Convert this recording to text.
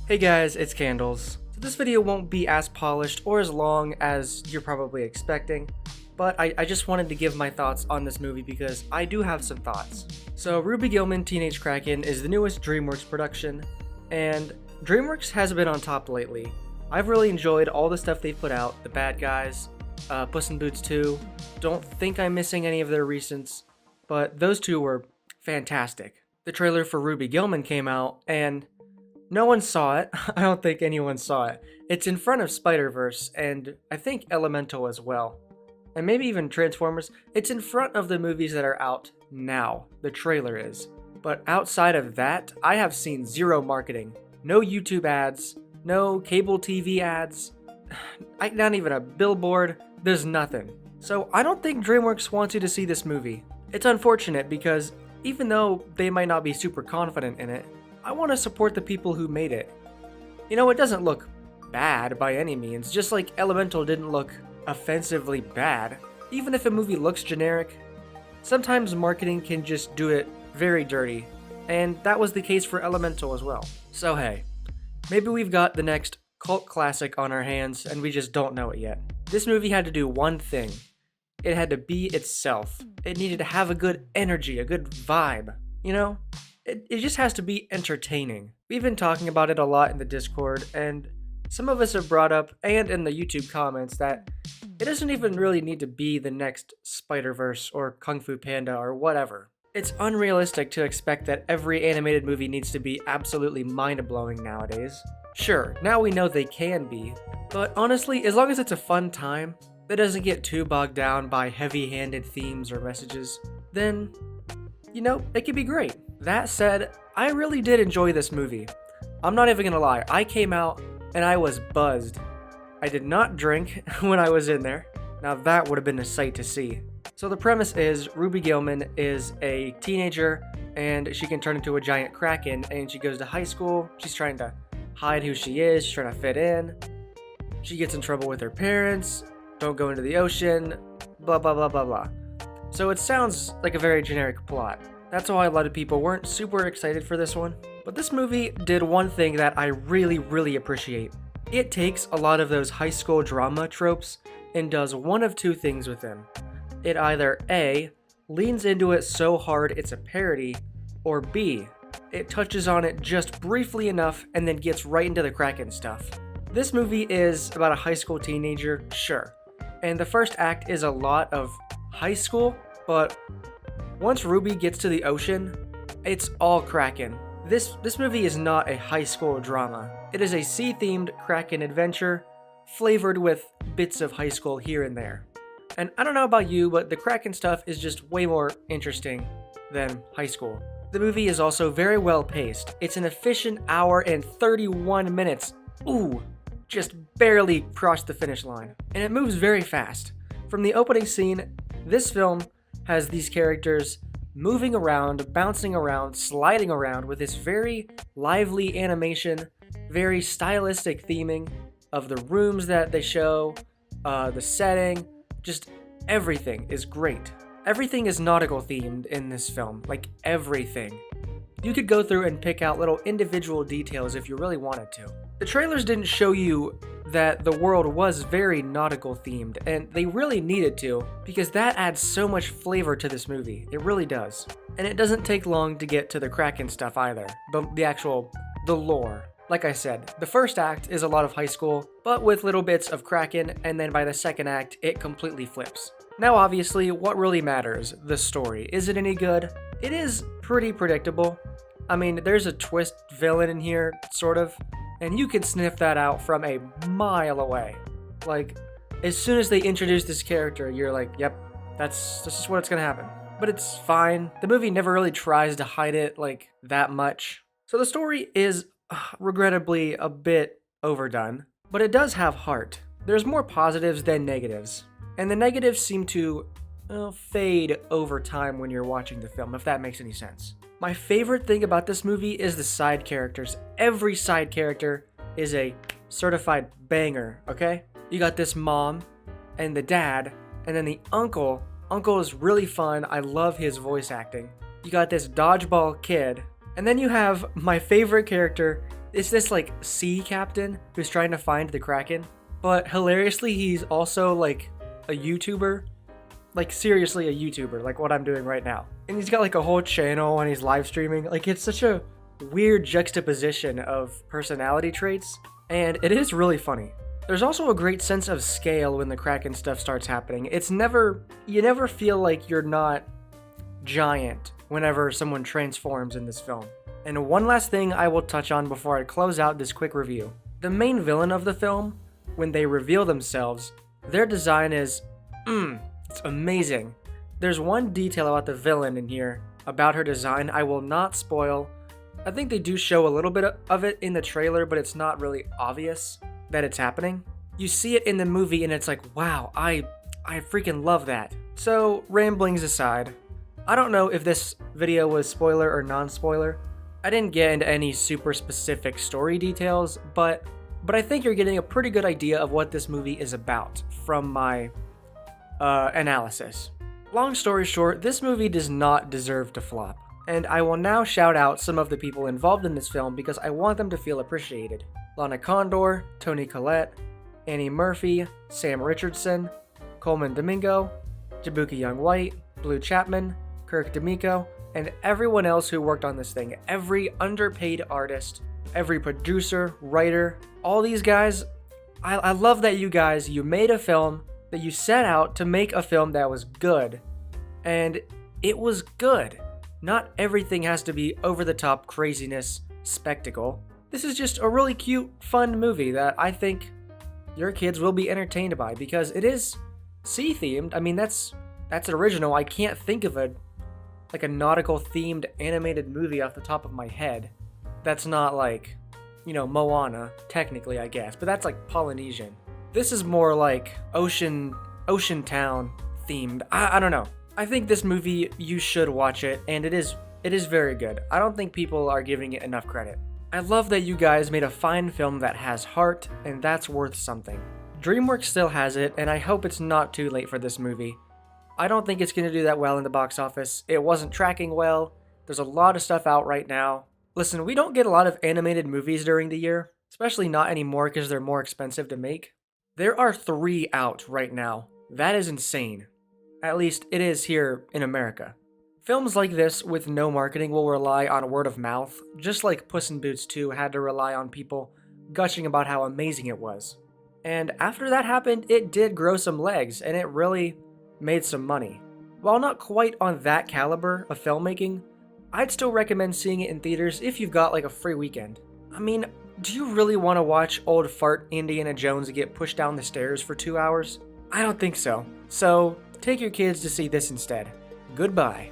Hey guys, it's Candles. So this video won't be as polished or as long as you're probably expecting, but I just wanted to give my thoughts on this movie because I do have some thoughts. So Gilmman Teenage Kraken is the newest DreamWorks production, and DreamWorks has been on top lately. I've really enjoyed all the stuff they've put out, The Bad Guys, Puss in Boots 2. Don't think I'm missing any of their recents, but those two were fantastic. The trailer for Gilmman came out, and no one saw it. I don't think anyone saw it. It's in front of Spider-Verse, and I think Elemental as well. And maybe even Transformers. It's in front of the movies that are out now. The trailer is. But outside of that, I have seen zero marketing. No YouTube ads. No cable TV ads. Not even a billboard. There's nothing. So I don't think DreamWorks wants you to see this movie. It's unfortunate because even though they might not be super confident in it, I want to support the people who made it. You know, it doesn't look bad by any means, just like Elemental didn't look offensively bad. Even if a movie looks generic, sometimes marketing can just do it very dirty, and that was the case for Elemental as well. So hey, maybe we've got the next cult classic on our hands and we just don't know it yet. This movie had to do one thing. It had to be itself. It needed to have a good energy, a good vibe, you know? It just has to be entertaining. We've been talking about it a lot in the Discord, and some of us have brought up, and in the YouTube comments, that it doesn't even really need to be the next Spider-Verse or Kung Fu Panda or whatever. It's unrealistic to expect that every animated movie needs to be absolutely mind-blowing nowadays. Sure, now we know they can be, but honestly, as long as it's a fun time that doesn't get too bogged down by heavy-handed themes or messages, then, you know, it could be great. That said, I really did enjoy this movie. I'm not even gonna lie, I came out and I was buzzed. I did not drink when I was in there. Now that would have been a sight to see. So the premise is Gilman is a teenager and she can turn into a giant kraken, and she goes to high school. She's trying to hide who she is, she's trying to fit in. She gets in trouble with her parents, don't go into the ocean, blah blah blah blah blah. So it sounds like a very generic plot. That's why a lot of people weren't super excited for this one. But this movie did one thing that I really appreciate. It takes a lot of those high school drama tropes and does one of two things with them. It either A, leans into it so hard it's a parody, or B, it touches on it just briefly enough and then gets right into the Kraken stuff. This movie is about a high school teenager, sure. And the first act is a lot of high school, but once Ruby gets to the ocean, it's all Kraken. This movie is not a high school drama. It is a sea-themed Kraken adventure, flavored with bits of high school here and there. And I don't know about you, but the Kraken stuff is just way more interesting than high school. The movie is also very well paced. It's an efficient hour and 31 minutes. Ooh, just barely crossed the finish line. And it moves very fast. From the opening scene, this film has these characters moving around, bouncing around, sliding around with this very lively animation, very stylistic theming of the rooms that they show, the setting, just everything is great. Everything is nautical themed in this film, like everything. You could go through and pick out little individual details if you really wanted to. The trailers didn't show you that the world was very nautical themed, and they really needed to, because that adds so much flavor to this movie. It really does. And it doesn't take long to get to the Kraken stuff either, the lore. Like I said, the first act is a lot of high school, but with little bits of Kraken, and then by the second act, it completely flips. Now obviously, what really matters, the story. Is it any good? It is pretty predictable. I mean, there's a twist villain in here, sort of, and you can sniff that out from a mile away. Like, as soon as they introduce this character, you're like, yep, that's just what's gonna happen. But it's fine. The movie never really tries to hide it, like, that much. So the story is, regrettably, a bit overdone, but it does have heart. There's more positives than negatives, and the negatives seem to fade over time when you're watching the film, if that makes any sense. My favorite thing about this movie is the side characters. Every side character is a certified banger, okay? You got this mom, and the dad, and then the uncle. Uncle is really fun. I love his voice acting. You got this dodgeball kid, and then you have my favorite character, It's this like sea captain who's trying to find the Kraken, but hilariously he's also like a YouTuber, like seriously a YouTuber, like what I'm doing right now. And he's got like a whole channel and he's live streaming. Like it's such a weird juxtaposition of personality traits, and it is really funny. There's also a great sense of scale when the Kraken stuff starts happening. You never feel like you're not giant whenever someone transforms in this film. And one last thing I will touch on before I close out this quick review. The main villain of the film, when they reveal themselves, their design is, it's amazing. There's one detail about the villain in here, about her design, I will not spoil. I think they do show a little bit of it in the trailer, but it's not really obvious that it's happening. You see it in the movie and it's like, wow, I freaking love that. So, ramblings aside, I don't know if this video was spoiler or non-spoiler. I didn't get into any super specific story details, but I think you're getting a pretty good idea of what this movie is about from my analysis. Long story short, this movie does not deserve to flop, and I will now shout out some of the people involved in this film because I want them to feel appreciated. Lana Condor, Toni Collette, Annie Murphy, Sam Richardson, Coleman Domingo, Jabuki Young-White, Blue Chapman, Kirk D'Amico, and everyone else who worked on this thing. Every underpaid artist, every producer, writer, all these guys. I love that you made a film, that you set out to make a film that was good. And it was good. Not everything has to be over-the-top craziness, spectacle. This is just a really cute, fun movie that I think your kids will be entertained by because it is sea-themed. I mean, that's original. I can't think of a nautical-themed animated movie off the top of my head. That's not like, Moana, technically, I guess, but that's like Polynesian. This is more like ocean town themed. I don't know. I think this movie, you should watch it, and it is very good. I don't think people are giving it enough credit. I love that you guys made a fine film that has heart, and that's worth something. DreamWorks still has it, and I hope it's not too late for this movie. I don't think it's going to do that well in the box office. It wasn't tracking well. There's a lot of stuff out right now. Listen, we don't get a lot of animated movies during the year, especially not anymore because they're more expensive to make. There are 3 out right now. That is insane. At least it is here in America. Films like this with no marketing will rely on word of mouth, just like Puss in Boots 2 had to rely on people gushing about how amazing it was. And after that happened, it did grow some legs, and it really made some money. While not quite on that caliber of filmmaking, I'd still recommend seeing it in theaters if you've got like a free weekend. I mean, do you really want to watch old fart Indiana Jones get pushed down the stairs for 2 hours? I don't think so. So, take your kids to see this instead. Goodbye.